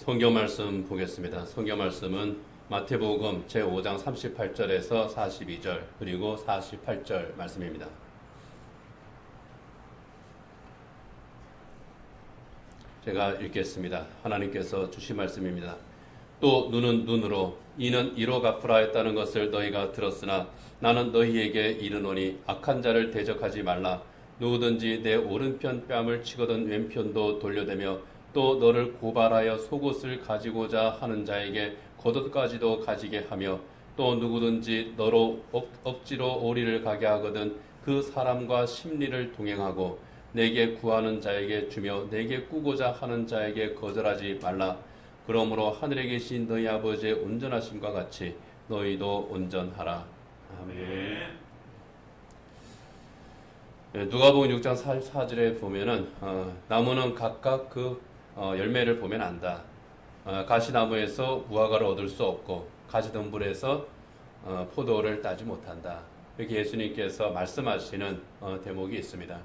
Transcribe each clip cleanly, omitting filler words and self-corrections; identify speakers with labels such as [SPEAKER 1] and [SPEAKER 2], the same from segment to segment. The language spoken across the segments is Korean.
[SPEAKER 1] 성경 말씀 보겠습니다. 성경 말씀은 마태복음 제5장 38절에서 42절 그리고 48절 말씀입니다. 제가 읽겠습니다. 하나님께서 주신 말씀입니다. 또 눈은 눈으로 이는 이로 갚으라 했다는 것을 너희가 들었으나 나는 너희에게 이르노니 악한 자를 대적하지 말라. 누구든지 내 오른편 뺨을 치거든 왼편도 돌려대며 또 너를 고발하여 속옷을 가지고자 하는 자에게 겉옷까지도 가지게 하며 또 누구든지 너로 억지로 오리를 가게 하거든 그 사람과 심리를 동행하고 내게 구하는 자에게 주며 내게 꾸고자 하는 자에게 거절하지 말라. 그러므로 하늘에 계신 너희 아버지의 온전하심과 같이 너희도 온전하라. 아멘. 누가복음 6장 44절에 보면은 나무는 각각 그 열매를 보면 안다. 가시나무에서 무화과를 얻을 수 없고 가시덤불에서 포도를 따지 못한다. 이렇게 예수님께서 말씀하시는 대목이 있습니다.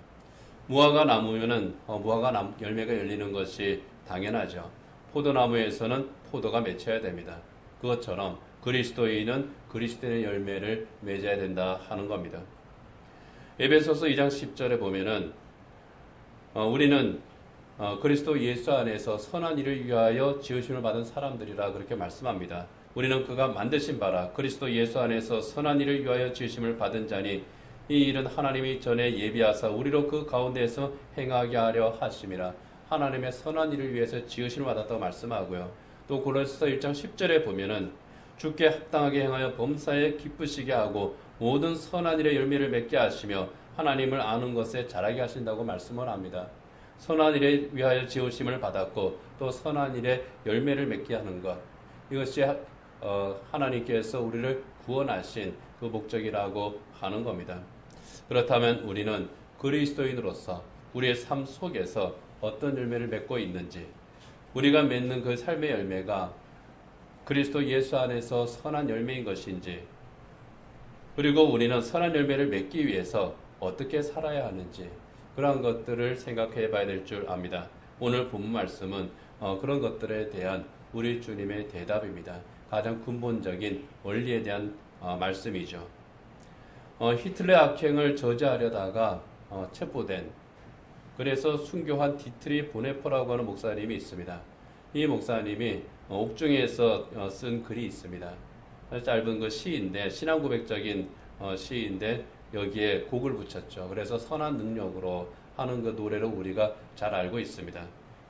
[SPEAKER 1] 무화과 나무면은 무화과 열매가 열리는 것이 당연하죠. 포도나무에서는 포도가 맺혀야 됩니다. 그것처럼 그리스도인은 그리스도인의 열매를 맺어야 된다 하는 겁니다. 에베소서 2장 10절에 보면은 우리는 그리스도 예수 안에서 선한 일을 위하여 지으심을 받은 사람들이라 그렇게 말씀합니다. 우리는 그가 만드신 바라 그리스도 예수 안에서 선한 일을 위하여 지으심을 받은 자니 이 일은 하나님이 전에 예비하사 우리로 그 가운데에서 행하게 하려 하심이라. 하나님의 선한 일을 위해서 지으심을 받았다고 말씀하고요. 또 고린도서 1장 10절에 보면은 주께 합당하게 행하여 범사에 기쁘시게 하고 모든 선한 일의 열매를 맺게 하시며 하나님을 아는 것에 자라게 하신다고 말씀을 합니다. 선한 일에 위하여 지으심을 받았고 또 선한 일의 열매를 맺게 하는 것, 이것이 하나님께서 우리를 구원하신 그 목적이라고 하는 겁니다. 그렇다면 우리는 그리스도인으로서 우리의 삶 속에서 어떤 열매를 맺고 있는지, 우리가 맺는 그 삶의 열매가 그리스도 예수 안에서 선한 열매인 것인지, 그리고 우리는 선한 열매를 맺기 위해서 어떻게 살아야 하는지, 그러한 것들을 생각해 봐야 될 줄 압니다. 오늘 본문 말씀은 그런 것들에 대한 우리 주님의 대답입니다. 가장 근본적인 원리에 대한 말씀이죠. 히틀러의 악행을 저지하려다가 체포된, 그래서 순교한 디트리 보네퍼라고 하는 목사님이 있습니다. 이 목사님이 옥중에서 쓴 글이 있습니다. 짧은 그 시인데, 신앙고백적인 시인데 여기에 곡을 붙였죠. 그래서 선한 능력으로 하는 그 노래로 우리가 잘 알고 있습니다.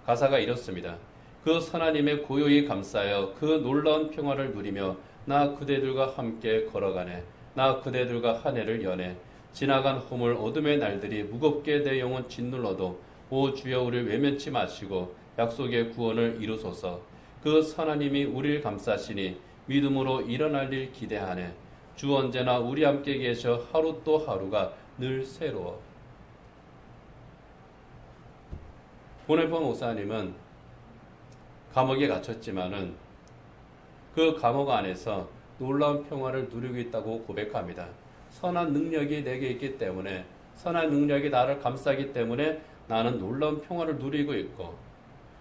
[SPEAKER 1] 가사가 이렇습니다. 그 선하님의 고요히 감싸여 그 놀라운 평화를 누리며 나 그대들과 함께 걸어가네. 나 그대들과 한 해를 여네. 지나간 허물 어둠의 날들이 무겁게 내 영혼 짓눌러도 오 주여 우리를 외면치 마시고 약속의 구원을 이루소서. 그 선하님이 우리를 감싸시니 믿음으로 일어날 일 기대하네. 주 언제나 우리 함께 계셔 하루 또 하루가 늘 새로워. 보네퍼 목사님은 감옥에 갇혔지만은 그 감옥 안에서 놀라운 평화를 누리고 있다고 고백합니다. 선한 능력이 내게 있기 때문에, 선한 능력이 나를 감싸기 때문에 나는 놀라운 평화를 누리고 있고,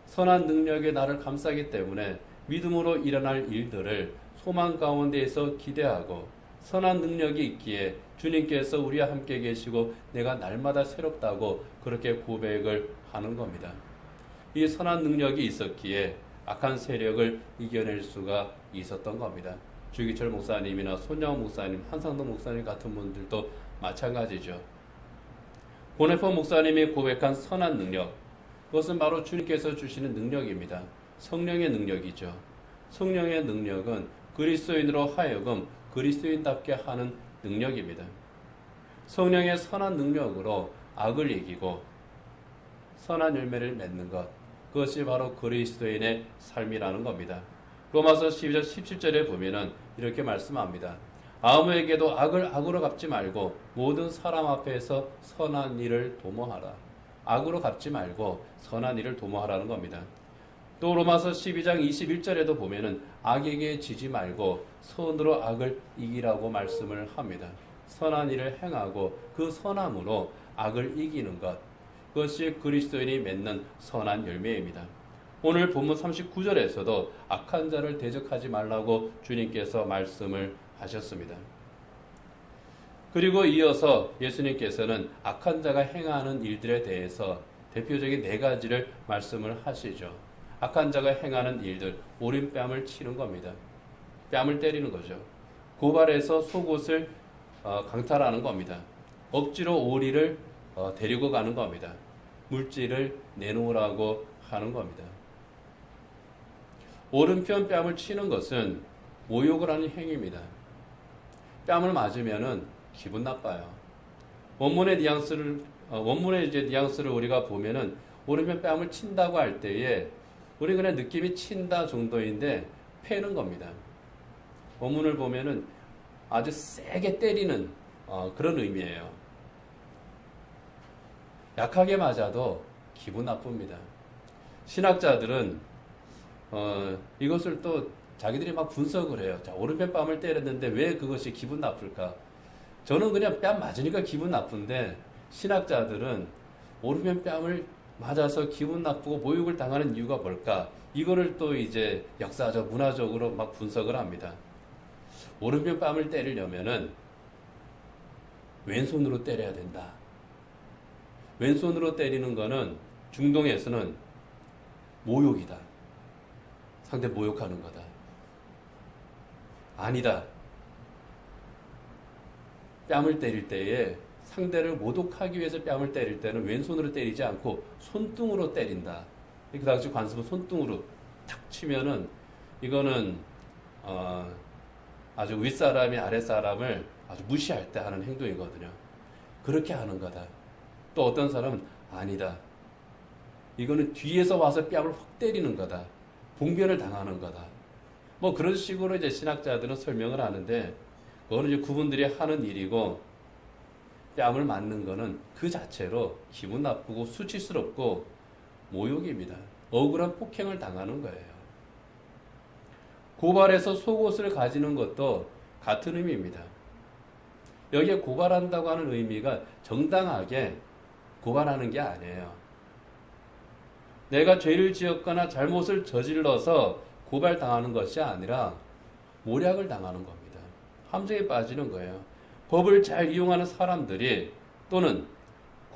[SPEAKER 1] 선한 능력이 나를 감싸기 때문에 믿음으로 일어날 일들을 소망 가운데에서 기대하고, 선한 능력이 있기에 주님께서 우리와 함께 계시고 내가 날마다 새롭다고 그렇게 고백을 하는 겁니다. 이 선한 능력이 있었기에 악한 세력을 이겨낼 수가 있었던 겁니다. 주기철 목사님이나 손양호 목사님, 한상도 목사님 같은 분들도 마찬가지죠. 보네퍼 목사님이 고백한 선한 능력, 그것은 바로 주님께서 주시는 능력입니다. 성령의 능력이죠. 성령의 능력은 그리스도인으로 하여금 그리스도인답게 하는 능력입니다. 성령의 선한 능력으로 악을 이기고 선한 열매를 맺는 것, 그것이 바로 그리스도인의 삶이라는 겁니다. 로마서 12절 17절에 보면은 이렇게 말씀합니다. 아무에게도 악을 악으로 갚지 말고 모든 사람 앞에서 선한 일을 도모하라. 악으로 갚지 말고 선한 일을 도모하라는 겁니다. 또 로마서 12장 21절에도 보면은 악에게 지지 말고 선으로 악을 이기라고 말씀을 합니다. 선한 일을 행하고 그 선함으로 악을 이기는 것, 그것이 그리스도인이 맺는 선한 열매입니다. 오늘 본문 39절에서도 악한 자를 대적하지 말라고 주님께서 말씀을 하셨습니다. 그리고 이어서 예수님께서는 악한 자가 행하는 일들에 대해서 대표적인 네 가지를 말씀을 하시죠. 악한 자가 행하는 일들, 오른뺨을 치는 겁니다. 뺨을 때리는 거죠. 고발해서 속옷을 강탈하는 겁니다. 억지로 오리를 데리고 가는 겁니다. 물질을 내놓으라고 하는 겁니다. 오른편 뺨을 치는 것은 모욕을 하는 행위입니다. 뺨을 맞으면은 기분 나빠요. 원문의 뉘앙스를 우리가 보면은 오른편 뺨을 친다고 할 때에 우리 그냥 느낌이 친다 정도인데 패는 겁니다. 원문을 보면은 아주 세게 때리는 그런 의미예요. 약하게 맞아도 기분 나쁩니다. 신학자들은 이것을 또 자기들이 막 분석을 해요. 자, 오른편 뺨을 때렸는데 왜 그것이 기분 나쁠까? 저는 그냥 뺨 맞으니까 기분 나쁜데 신학자들은 오른편 뺨을 맞아서 기분 나쁘고 모욕을 당하는 이유가 뭘까? 이거를 또 이제 역사적, 문화적으로 막 분석을 합니다. 오른편 뺨을 때리려면은 왼손으로 때려야 된다. 왼손으로 때리는 거는 중동에서는 모욕이다. 상대 모욕하는 거다. 아니다. 뺨을 때릴 때에 상대를 모독하기 위해서 뺨을 때릴 때는 왼손으로 때리지 않고 손등으로 때린다. 그 당시 관습은 손등으로 탁 치면은 이거는 아주 윗사람이 아랫사람을 아주 무시할 때 하는 행동이거든요. 그렇게 하는 거다. 또 어떤 사람은 아니다. 이거는 뒤에서 와서 뺨을 확 때리는 거다. 봉변을 당하는 거다. 뭐 그런 식으로 이제 신학자들은 설명을 하는데 그거는 이제 그분들이 하는 일이고 뺨을 맞는 거는 그 자체로 기분 나쁘고 수치스럽고 모욕입니다. 억울한 폭행을 당하는 거예요. 고발해서 속옷을 가지는 것도 같은 의미입니다. 여기에 고발한다고 하는 의미가 정당하게 고발하는 게 아니에요. 내가 죄를 지었거나 잘못을 저질러서 고발당하는 것이 아니라 모략을 당하는 겁니다. 함정에 빠지는 거예요. 법을 잘 이용하는 사람들이 또는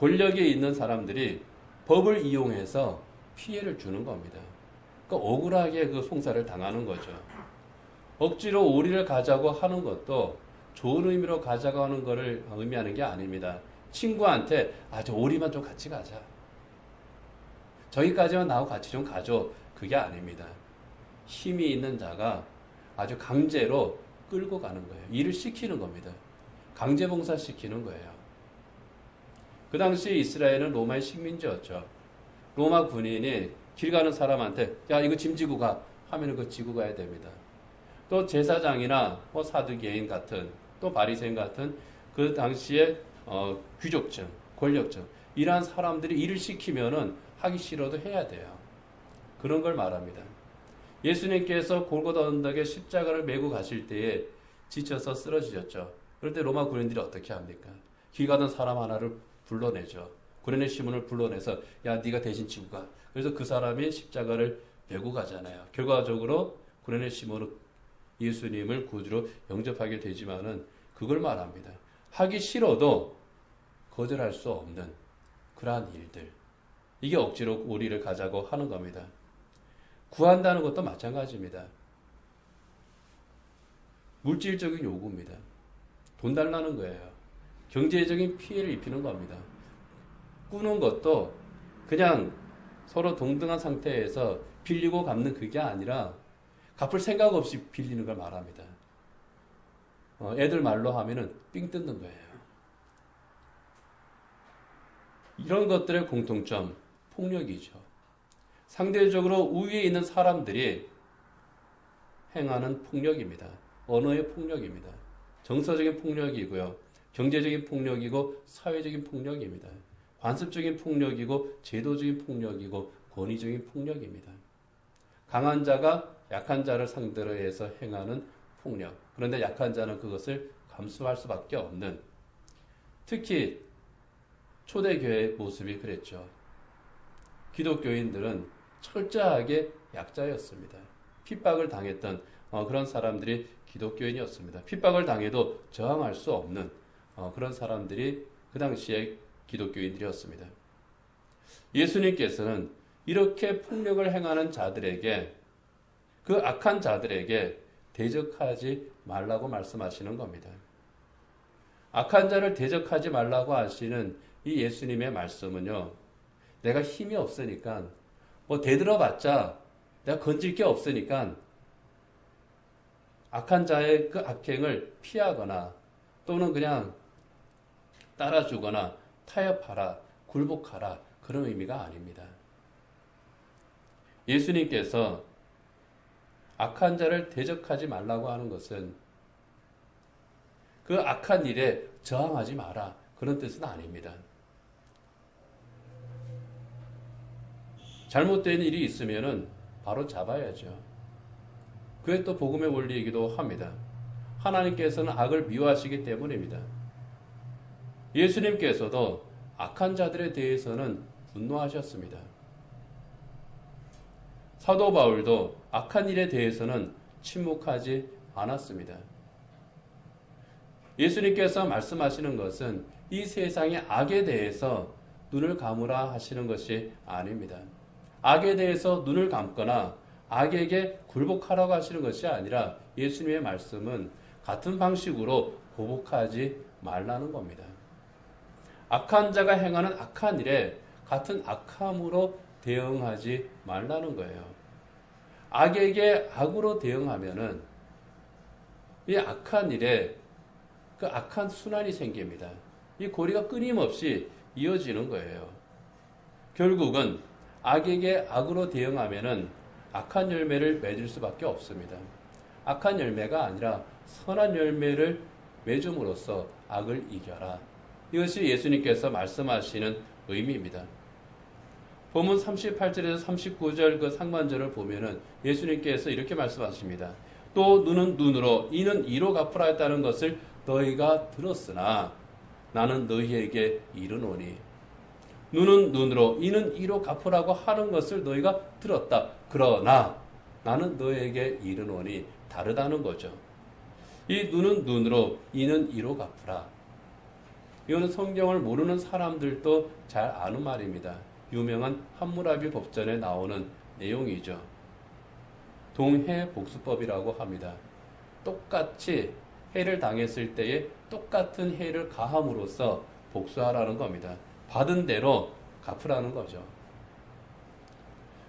[SPEAKER 1] 권력에 있는 사람들이 법을 이용해서 피해를 주는 겁니다. 그러니까 억울하게 그 송사를 당하는 거죠. 억지로 오리를 가자고 하는 것도 좋은 의미로 가자고 하는 것을 의미하는 게 아닙니다. 친구한테 저 오리만 좀 같이 가자. 저기까지만 나하고 같이 좀 가줘. 그게 아닙니다. 힘이 있는 자가 아주 강제로 끌고 가는 거예요. 일을 시키는 겁니다. 강제 봉사시키는 거예요. 그 당시 이스라엘은 로마의 식민지였죠. 로마 군인이 길 가는 사람한테 야 이거 짐 지고 가 하면 그거 지고 가야 됩니다. 또 제사장이나 사두개인 같은 또 바리새인 같은 그 당시에 귀족층, 권력층 이러한 사람들이 일을 시키면은 하기 싫어도 해야 돼요. 그런 걸 말합니다. 예수님께서 골고다 언덕에 십자가를 메고 가실 때에 지쳐서 쓰러지셨죠. 그럴 때 로마 군인들이 어떻게 합니까? 길 가던 사람 하나를 불러내죠. 구레네 시몬을 불러내서 야 네가 대신 지고 가. 그래서 그 사람이 십자가를 메고 가잖아요. 결과적으로 구레네 시몬은 예수님을 구주로 영접하게 되지만은 그걸 말합니다. 하기 싫어도 거절할 수 없는 그러한 일들. 이게 억지로 오리를 가자고 하는 겁니다. 구한다는 것도 마찬가지입니다. 물질적인 요구입니다. 돈 달라는 거예요. 경제적인 피해를 입히는 겁니다. 꾸는 것도 그냥 서로 동등한 상태에서 빌리고 갚는 그게 아니라 갚을 생각 없이 빌리는 걸 말합니다. 애들 말로 하면은 삥 뜯는 거예요. 이런 것들의 공통점, 폭력이죠. 상대적으로 우위에 있는 사람들이 행하는 폭력입니다. 언어의 폭력입니다. 정서적인 폭력이고요. 경제적인 폭력이고 사회적인 폭력입니다. 관습적인 폭력이고 제도적인 폭력이고 권위적인 폭력입니다. 강한 자가 약한 자를 상대로 해서 행하는 폭력. 그런데 약한 자는 그것을 감수할 수밖에 없는, 특히 초대교회의 모습이 그랬죠. 기독교인들은 철저하게 약자였습니다. 핍박을 당했던 그런 사람들이 기독교인이었습니다. 핍박을 당해도 저항할 수 없는 그런 사람들이 그 당시에 기독교인들이었습니다. 예수님께서는 이렇게 폭력을 행하는 자들에게, 그 악한 자들에게 대적하지 말라고 말씀하시는 겁니다. 악한 자를 대적하지 말라고 하시는 이 예수님의 말씀은요, 내가 힘이 없으니까, 대들어봤자 내가 건질 게 없으니까 악한 자의 그 악행을 피하거나 또는 그냥 따라주거나 타협하라, 굴복하라, 그런 의미가 아닙니다. 예수님께서 악한 자를 대적하지 말라고 하는 것은 그 악한 일에 저항하지 마라, 그런 뜻은 아닙니다. 잘못된 일이 있으면은 바로 잡아야죠. 그게 또 복음의 원리이기도 합니다. 하나님께서는 악을 미워하시기 때문입니다. 예수님께서도 악한 자들에 대해서는 분노하셨습니다. 사도 바울도 악한 일에 대해서는 침묵하지 않았습니다. 예수님께서 말씀하시는 것은 이 세상의 악에 대해서 눈을 감으라 하시는 것이 아닙니다. 악에 대해서 눈을 감거나 악에게 굴복하라고 하시는 것이 아니라 예수님의 말씀은 같은 방식으로 보복하지 말라는 겁니다. 악한 자가 행하는 악한 일에 같은 악함으로 대응하지 말라는 거예요. 악에게 악으로 대응하면은 이 악한 일에 그 악한 순환이 생깁니다. 이 고리가 끊임없이 이어지는 거예요. 결국은 악에게 악으로 대응하면은 악한 열매를 맺을 수밖에 없습니다. 악한 열매가 아니라 선한 열매를 맺음으로써 악을 이겨라. 이것이 예수님께서 말씀하시는 의미입니다. 본문 38절에서 39절 그 상반절을 보면은 예수님께서 이렇게 말씀하십니다. 또 눈은 눈으로 이는 이로 갚으라 했다는 것을 너희가 들었으나 나는 너희에게 이르노니. 눈은 눈으로 이는 이로 갚으라고 하는 것을 너희가 들었다. 그러나 나는 너희에게 이르노니, 다르다는 거죠. 이 눈은 눈으로 이는 이로 갚으라. 이거는 성경을 모르는 사람들도 잘 아는 말입니다. 유명한 함무라비 법전에 나오는 내용이죠. 동해복수법이라고 합니다. 똑같이 해를 당했을 때에 똑같은 해를 가함으로써 복수하라는 겁니다. 받은 대로 갚으라는 거죠.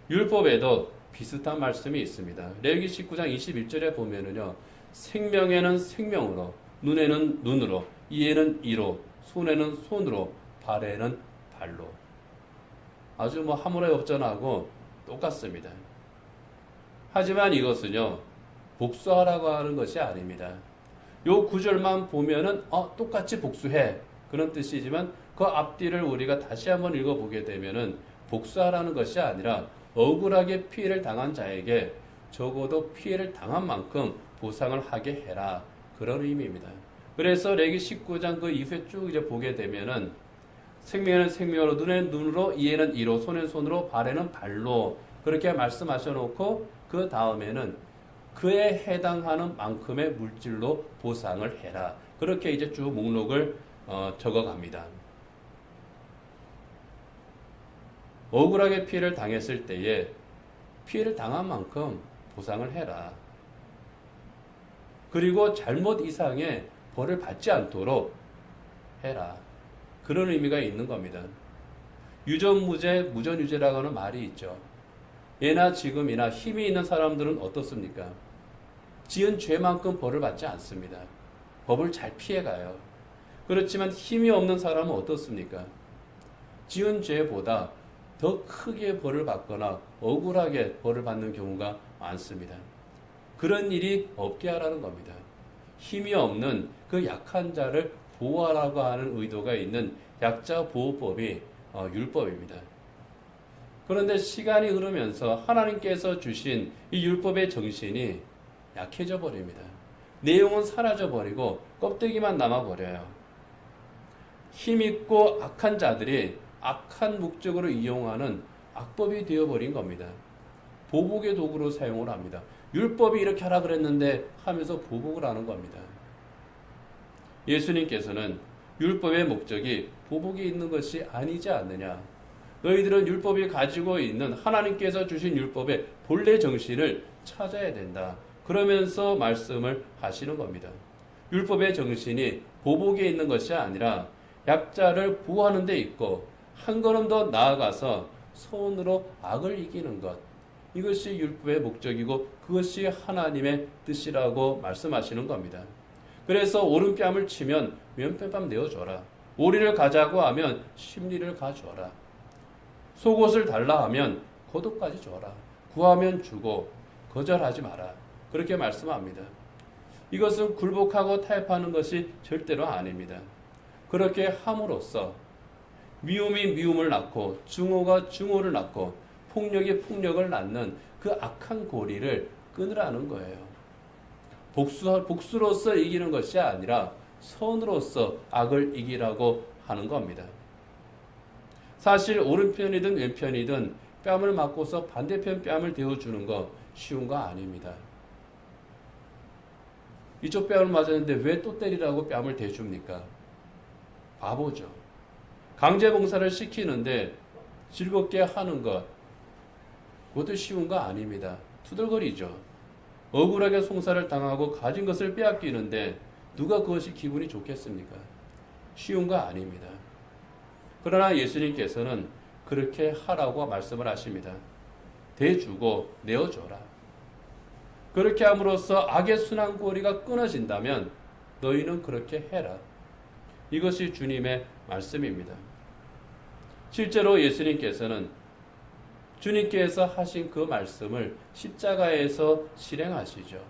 [SPEAKER 1] 율법에도 비슷한 말씀이 있습니다. 레위기 19장 21절에 보면은요, 생명에는 생명으로, 눈에는 눈으로, 이에는 이로, 손에는 손으로, 발에는 발로. 아주 하모라비 법전하고 똑같습니다. 하지만 이것은요, 복수하라고 하는 것이 아닙니다. 요 구절만 보면은 똑같이 복수해, 그런 뜻이지만 그 앞뒤를 우리가 다시 한번 읽어보게 되면은 복수하라는 것이 아니라 억울하게 피해를 당한 자에게 적어도 피해를 당한 만큼 보상을 하게 해라, 그런 의미입니다. 그래서 레위기 19장 그 이후에 쭉 이제 보게 되면은 생명에는 생명으로, 눈에는 눈으로, 이에는 이로, 손에는 손으로, 발에는 발로, 그렇게 말씀하셔 놓고 그 다음에는 그에 해당하는 만큼의 물질로 보상을 해라, 그렇게 이제 쭉 목록을 적어갑니다. 억울하게 피해를 당했을 때에 피해를 당한 만큼 보상을 해라. 그리고 잘못 이상의 벌을 받지 않도록 해라. 그런 의미가 있는 겁니다. 유전무죄, 무전유죄라고 하는 말이 있죠. 예나 지금이나 힘이 있는 사람들은 어떻습니까? 지은 죄만큼 벌을 받지 않습니다. 법을 잘 피해가요. 그렇지만 힘이 없는 사람은 어떻습니까? 지은 죄보다 더 크게 벌을 받거나 억울하게 벌을 받는 경우가 많습니다. 그런 일이 없게 하라는 겁니다. 힘이 없는 그 약한 자를 보호하라고 하는 의도가 있는 약자 보호법이 율법입니다. 그런데 시간이 흐르면서 하나님께서 주신 이 율법의 정신이 약해져 버립니다. 내용은 사라져 버리고 껍데기만 남아 버려요. 힘있고 악한 자들이 악한 목적으로 이용하는 악법이 되어버린 겁니다. 보복의 도구로 사용을 합니다. 율법이 이렇게 하라 그랬는데 하면서 보복을 하는 겁니다. 예수님께서는 율법의 목적이 보복이 있는 것이 아니지 않느냐. 너희들은 율법이 가지고 있는 하나님께서 주신 율법의 본래 정신을 찾아야 된다. 그러면서 말씀을 하시는 겁니다. 율법의 정신이 보복에 있는 것이 아니라 약자를 보호하는 데 있고 한 걸음 더 나아가서 손으로 악을 이기는 것. 이것이 율법의 목적이고 그것이 하나님의 뜻이라고 말씀하시는 겁니다. 그래서 오른뺨을 치면 왼뺨 내어줘라. 오리를 가자고 하면 심리를 가져라. 속옷을 달라 하면 겉옷까지 줘라. 구하면 주고 거절하지 마라. 그렇게 말씀합니다. 이것은 굴복하고 타협하는 것이 절대로 아닙니다. 그렇게 함으로써 미움이 미움을 낳고 증오가 증오를 낳고 폭력이 폭력을 낳는 그 악한 고리를 끊으라는 거예요. 복수로서 이기는 것이 아니라 선으로서 악을 이기라고 하는 겁니다. 사실 오른편이든 왼편이든 뺨을 맞고서 반대편 뺨을 대어주는 거 쉬운 거 아닙니다. 이쪽 뺨을 맞았는데 왜 또 때리라고 뺨을 대줍니까? 바보죠. 강제봉사를 시키는데 즐겁게 하는 것, 그것도 쉬운 거 아닙니다. 투덜거리죠. 억울하게 송사를 당하고 가진 것을 빼앗기는데 누가 그것이 기분이 좋겠습니까? 쉬운 거 아닙니다. 그러나 예수님께서는 그렇게 하라고 말씀을 하십니다. 대주고 내어줘라. 그렇게 함으로써 악의 순환고리가 끊어진다면 너희는 그렇게 해라. 이것이 주님의 말씀입니다. 실제로 예수님께서는 주님께서 하신 그 말씀을 십자가에서 실행하시죠.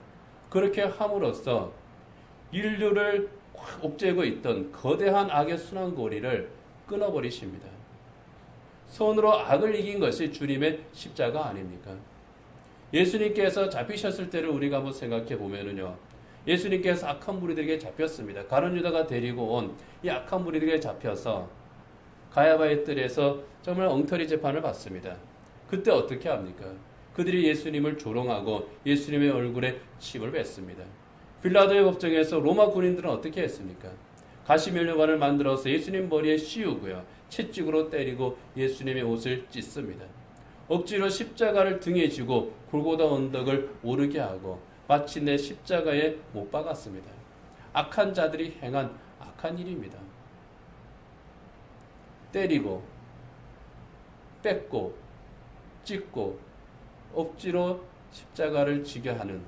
[SPEAKER 1] 그렇게 함으로써 인류를 확 옥죄고 있던 거대한 악의 순환고리를 끊어버리십니다. 손으로 악을 이긴 것이 주님의 십자가 아닙니까? 예수님께서 잡히셨을 때를 우리가 한번 생각해 보면은요. 예수님께서 악한 무리들에게 잡혔습니다. 가룟 유다가 데리고 온 이 악한 무리들에게 잡혀서 가야바의 뜰에서 정말 엉터리 재판을 받습니다. 그때 어떻게 합니까? 그들이 예수님을 조롱하고 예수님의 얼굴에 침을 뱉습니다. 빌라도의 법정에서 로마 군인들은 어떻게 했습니까? 가시면류관을 만들어서 예수님 머리에 씌우고요. 채찍으로 때리고 예수님의 옷을 찢습니다. 억지로 십자가를 등에 지고 골고다 언덕을 오르게 하고 마침내 십자가에 못 박았습니다. 악한 자들이 행한 악한 일입니다. 때리고 뺏고 찢고 억지로 십자가를 지게 하는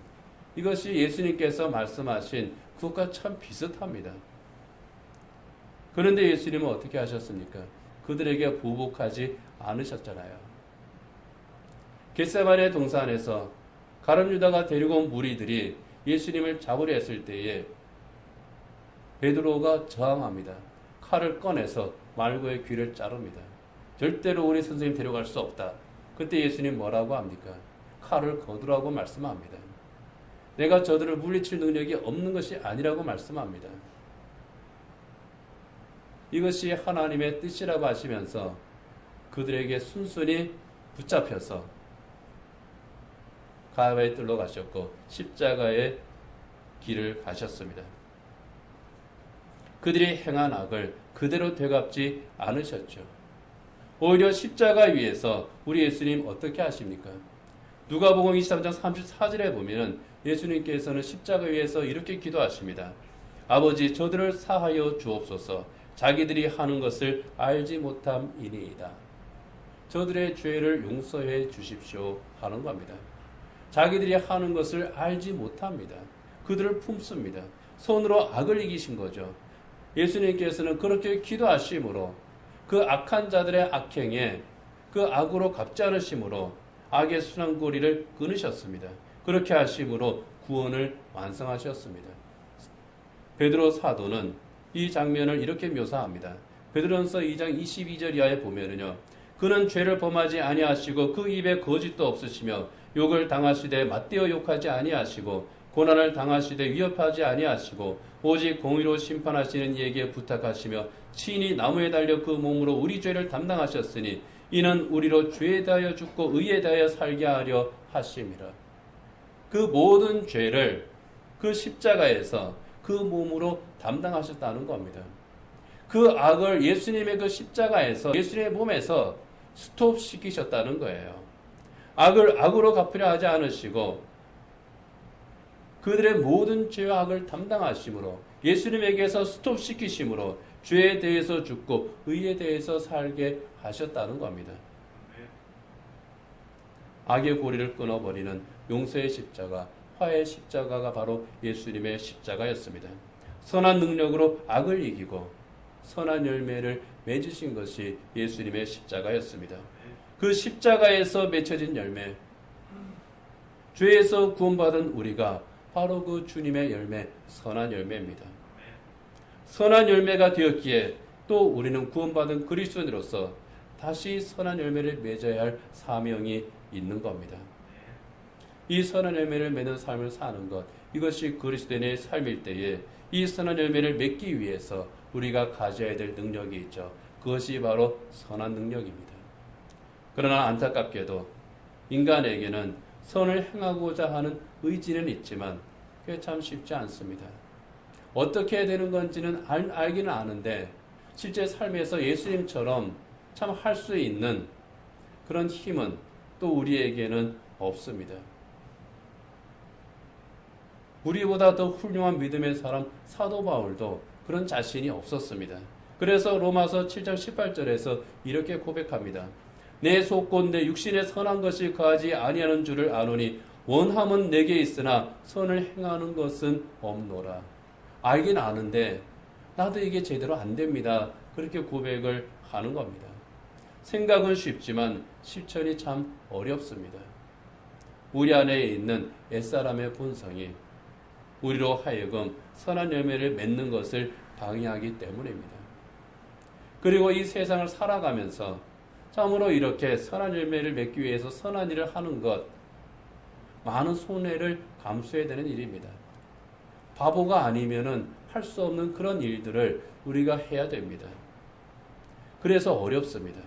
[SPEAKER 1] 이것이 예수님께서 말씀하신 그것과 참 비슷합니다. 그런데 예수님은 어떻게 하셨습니까? 그들에게 보복하지 않으셨잖아요. 겟세마네 동산에서 가룟 유다가 데리고 온 무리들이 예수님을 잡으려 했을 때에 베드로가 저항합니다. 칼을 꺼내서 말고의 귀를 자릅니다. 절대로 우리 선생님 데려갈 수 없다. 그때 예수님 뭐라고 합니까? 칼을 거두라고 말씀합니다. 내가 저들을 물리칠 능력이 없는 것이 아니라고 말씀합니다. 이것이 하나님의 뜻이라고 하시면서 그들에게 순순히 붙잡혀서 가야바의 뜰로 가셨고 십자가의 길을 가셨습니다. 그들이 행한 악을 그대로 되갚지 않으셨죠. 오히려 십자가 위에서 우리 예수님 어떻게 하십니까? 누가복음 23장 34절에 보면 예수님께서는 십자가 위에서 이렇게 기도하십니다. 아버지 저들을 사하여 주옵소서. 자기들이 하는 것을 알지 못함이니이다. 저들의 죄를 용서해 주십시오 하는 겁니다. 자기들이 하는 것을 알지 못합니다. 그들을 품습니다. 손으로 악을 이기신 거죠. 예수님께서는 그렇게 기도하심으로 그 악한 자들의 악행에 그 악으로 갚지 않으심으로 악의 순환고리를 끊으셨습니다. 그렇게 하심으로 구원을 완성하셨습니다. 베드로 사도는 이 장면을 이렇게 묘사합니다. 베드로전서 2장 22절 이하에 보면은요. 그는 죄를 범하지 아니하시고 그 입에 거짓도 없으시며 욕을 당하시되 맞대어 욕하지 아니하시고 고난을 당하시되 위협하지 아니하시고 오직 공의로 심판하시는 이에게 부탁하시며 친히 나무에 달려 그 몸으로 우리 죄를 담당하셨으니 이는 우리로 죄에 대하여 죽고 의에 대하여 살게 하려 하심이라. 그 모든 죄를 그 십자가에서 그 몸으로 담당하셨다는 겁니다. 그 악을 예수님의 그 십자가에서 예수님의 몸에서 스톱시키셨다는 거예요. 악을 악으로 갚으려 하지 않으시고 그들의 모든 죄와 악을 담당하심으로 예수님에게서 스톱시키심으로 죄에 대해서 죽고 의에 대해서 살게 하셨다는 겁니다. 악의 고리를 끊어버리는 용서의 십자가, 화해의 십자가가 바로 예수님의 십자가였습니다. 선한 능력으로 악을 이기고 선한 열매를 맺으신 것이 예수님의 십자가였습니다. 그 십자가에서 맺혀진 열매, 죄에서 구원받은 우리가 바로 그 주님의 열매, 선한 열매입니다. 선한 열매가 되었기에 또 우리는 구원받은 그리스도인으로서 다시 선한 열매를 맺어야 할 사명이 있는 겁니다. 이 선한 열매를 맺는 삶을 사는 것, 이것이 그리스도인의 삶일 때에 이 선한 열매를 맺기 위해서 우리가 가져야 될 능력이 있죠. 그것이 바로 선한 능력입니다. 그러나 안타깝게도 인간에게는 선을 행하고자 하는 의지는 있지만 그게 참 쉽지 않습니다. 어떻게 해야 되는 건지는 알기는 아는데 실제 삶에서 예수님처럼 참 할 수 있는 그런 힘은 또 우리에게는 없습니다. 우리보다 더 훌륭한 믿음의 사람 사도 바울도 그런 자신이 없었습니다. 그래서 로마서 7장 18절에서 이렇게 고백합니다. 내 속곧 내 육신에 선한 것이 거하지 아니하는 줄을 아노니 원함은 내게 있으나 선을 행하는 것은 없노라. 알긴 아는데 나도 이게 제대로 안 됩니다. 그렇게 고백을 하는 겁니다. 생각은 쉽지만 실천이 참 어렵습니다. 우리 안에 있는 옛사람의 본성이 우리로 하여금 선한 열매를 맺는 것을 방해하기 때문입니다. 그리고 이 세상을 살아가면서 참으로 이렇게 선한 열매를 맺기 위해서 선한 일을 하는 것, 많은 손해를 감수해야 되는 일입니다. 바보가 아니면은 할 수 없는 그런 일들을 우리가 해야 됩니다. 그래서 어렵습니다.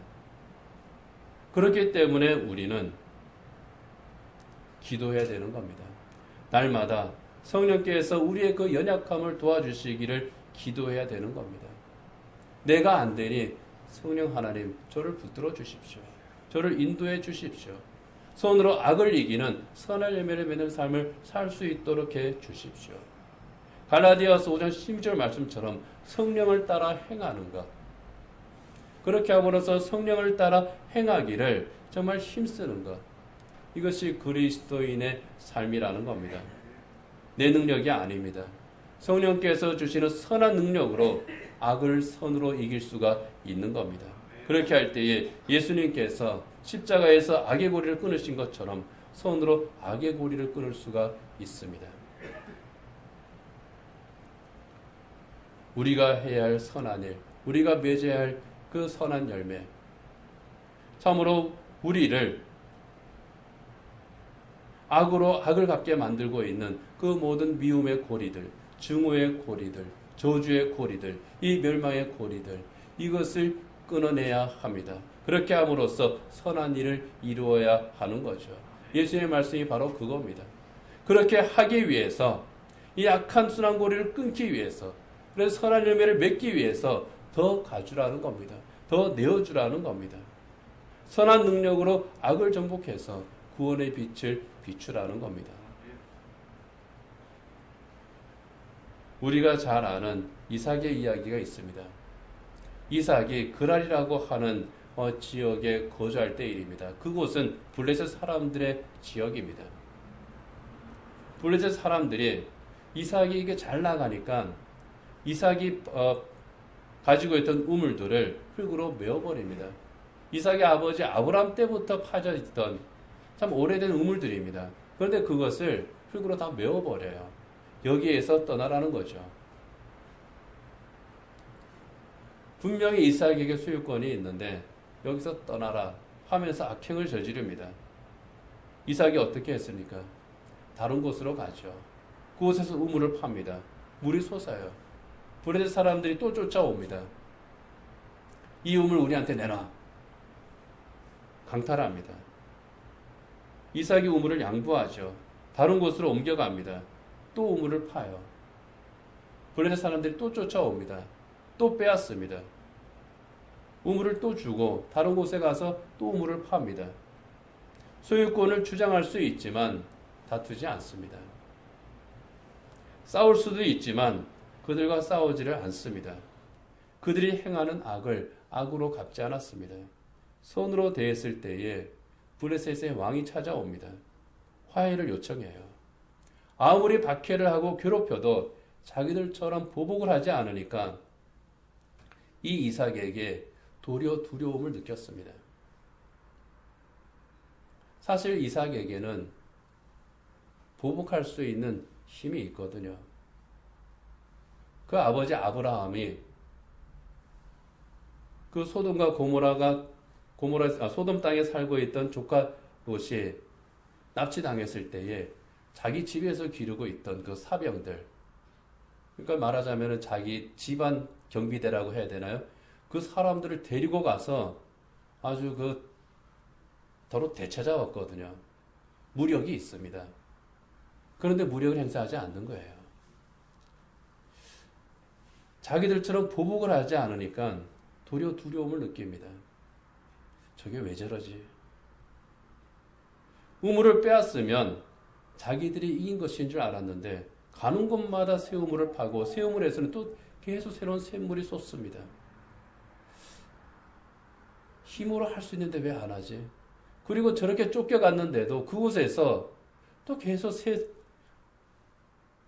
[SPEAKER 1] 그렇기 때문에 우리는 기도해야 되는 겁니다. 날마다 성령께서 우리의 그 연약함을 도와주시기를 기도해야 되는 겁니다. 내가 안 되니 성령 하나님 저를 붙들어 주십시오. 저를 인도해 주십시오. 손으로 악을 이기는 선한 열매를 맺는 삶을 살 수 있도록 해 주십시오. 갈라디아서 5장 12절 말씀처럼 성령을 따라 행하는 것. 그렇게 함으로써 성령을 따라 행하기를 정말 힘쓰는 것. 이것이 그리스도인의 삶이라는 겁니다. 내 능력이 아닙니다. 성령께서 주시는 선한 능력으로 악을 선으로 이길 수가 있는 겁니다. 그렇게 할 때에 예수님께서 십자가에서 악의 고리를 끊으신 것처럼 손으로 악의 고리를 끊을 수가 있습니다. 우리가 해야 할 선한 일, 우리가 맺어야 할 그 선한 열매, 참으로 우리를 악으로 악을 갖게 만들고 있는 그 모든 미움의 고리들, 증오의 고리들, 저주의 고리들, 이 멸망의 고리들, 이것을 끊어내야 합니다. 그렇게 함으로써 선한 일을 이루어야 하는 거죠. 예수님의 말씀이 바로 그겁니다. 그렇게 하기 위해서 이 악한 순환 고리를 끊기 위해서, 그래서 선한 열매를 맺기 위해서 더 가주라는 겁니다. 더 내어주라는 겁니다. 선한 능력으로 악을 정복해서 구원의 빛을 비추라는 겁니다. 우리가 잘 아는 이삭의 이야기가 있습니다. 이삭이 그랄이라고 하는 지역에 거주할 때 일입니다. 그곳은 블레셋 사람들의 지역입니다. 블레셋 사람들이 이삭이 이게 잘 나가니까 이삭이 가지고 있던 우물들을 흙으로 메워버립니다. 이삭의 아버지 아브람 때부터 파져 있던 참 오래된 우물들입니다. 그런데 그것을 흙으로 다 메워버려요. 여기에서 떠나라는 거죠. 분명히 이삭에게 소유권이 있는데 여기서 떠나라 하면서 악행을 저지릅니다. 이삭이 어떻게 했습니까? 다른 곳으로 가죠. 그곳에서 우물을 팝니다. 물이 솟아요. 블레셋 사람들이 또 쫓아옵니다. 이 우물 우리한테 내놔. 강탈합니다. 이삭이 우물을 양보하죠. 다른 곳으로 옮겨갑니다. 또 우물을 파요. 블레셋 사람들이 또 쫓아옵니다. 또 빼앗습니다. 우물을 또 주고 다른 곳에 가서 또 우물을 팝니다. 소유권을 주장할 수 있지만 다투지 않습니다. 싸울 수도 있지만 그들과 싸우지를 않습니다. 그들이 행하는 악을 악으로 갚지 않았습니다. 손으로 대했을 때에 블레셋의 왕이 찾아옵니다. 화해를 요청해요. 아무리 박해를 하고 괴롭혀도 자기들처럼 보복을 하지 않으니까 이 이삭에게 도리어 두려움을 느꼈습니다. 사실 이삭에게는 보복할 수 있는 힘이 있거든요. 그 아버지 아브라함이 그 소돔과 소돔 땅에 살고 있던 조카 롯이 납치당했을 때에 자기 집에서 기르고 있던 그 사병들, 그러니까 말하자면 자기 집안 경비대라고 해야 되나요? 그 사람들을 데리고 가서 아주 더러 되찾아왔거든요. 무력이 있습니다. 그런데 무력을 행사하지 않는 거예요. 자기들처럼 보복을 하지 않으니까 도리어 두려움을 느낍니다. 저게 왜 저러지? 우물을 빼앗으면 자기들이 이긴 것인 줄 알았는데 가는 곳마다 새 우물을 파고 새 우물에서는 또 계속 새로운 샘물이 솟습니다. 힘으로 할 수 있는데 왜 안 하지? 그리고 저렇게 쫓겨갔는데도 그곳에서 또 계속 새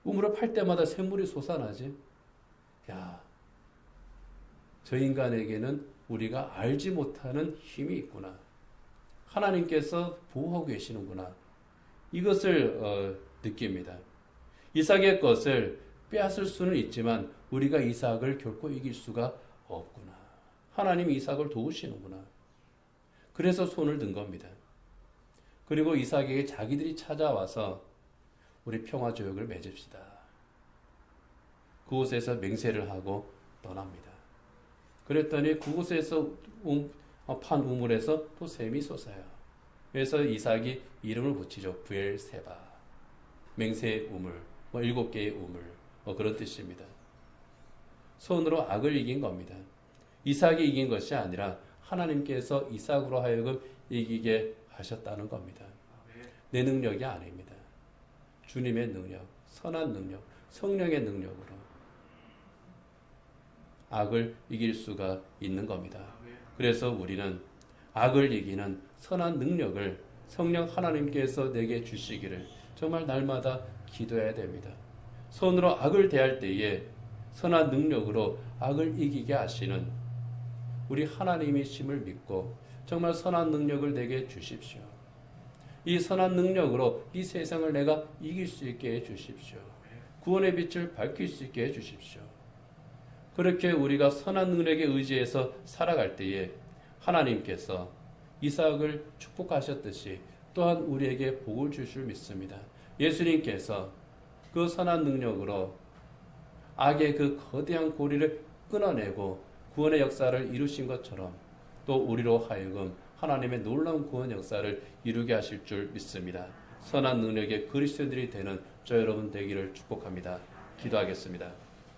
[SPEAKER 1] 우물을 팔 때마다 샘물이 솟아나지? 야, 저 인간에게는 우리가 알지 못하는 힘이 있구나. 하나님께서 보호하고 계시는구나. 이것을 느낍니다. 이삭의 것을 빼앗을 수는 있지만 우리가 이삭을 결코 이길 수가 없구나. 하나님이 이삭을 도우시는구나. 그래서 손을 든 겁니다. 그리고 이삭에게 자기들이 찾아와서 우리 평화조약을 맺읍시다. 그곳에서 맹세를 하고 떠납니다. 그랬더니 그곳에서 판 우물에서 또 샘이 솟아요. 그래서 이삭이 이름을 붙이죠. 브엘세바. 맹세의 우물, 7개의 우물, 그런 뜻입니다. 손으로 악을 이긴 겁니다. 이삭이 이긴 것이 아니라 하나님께서 이삭으로 하여금 이기게 하셨다는 겁니다. 내 능력이 아닙니다. 주님의 능력, 선한 능력, 성령의 능력으로 악을 이길 수가 있는 겁니다. 그래서 우리는 악을 이기는 선한 능력을 성령 하나님께서 내게 주시기를 정말 날마다 기도해야 됩니다. 손으로 악을 대할 때에 선한 능력으로 악을 이기게 하시는 우리 하나님이심을 믿고 정말 선한 능력을 내게 주십시오. 이 선한 능력으로 이 세상을 내가 이길 수 있게 해 주십시오. 구원의 빛을 밝힐 수 있게 해 주십시오. 그렇게 우리가 선한 능력에 의지해서 살아갈 때에 하나님께서 이삭을 축복하셨듯이 또한 우리에게 복을 주실 믿습니다. 예수님께서 그 선한 능력으로 악의 그 거대한 고리를 끊어내고 구원의 역사를 이루신 것처럼 또 우리로 하여금 하나님의 놀라운 구원 역사를 이루게 하실 줄 믿습니다. 선한 능력의 그리스도인들이 되는 저 여러분 되기를 축복합니다. 기도하겠습니다.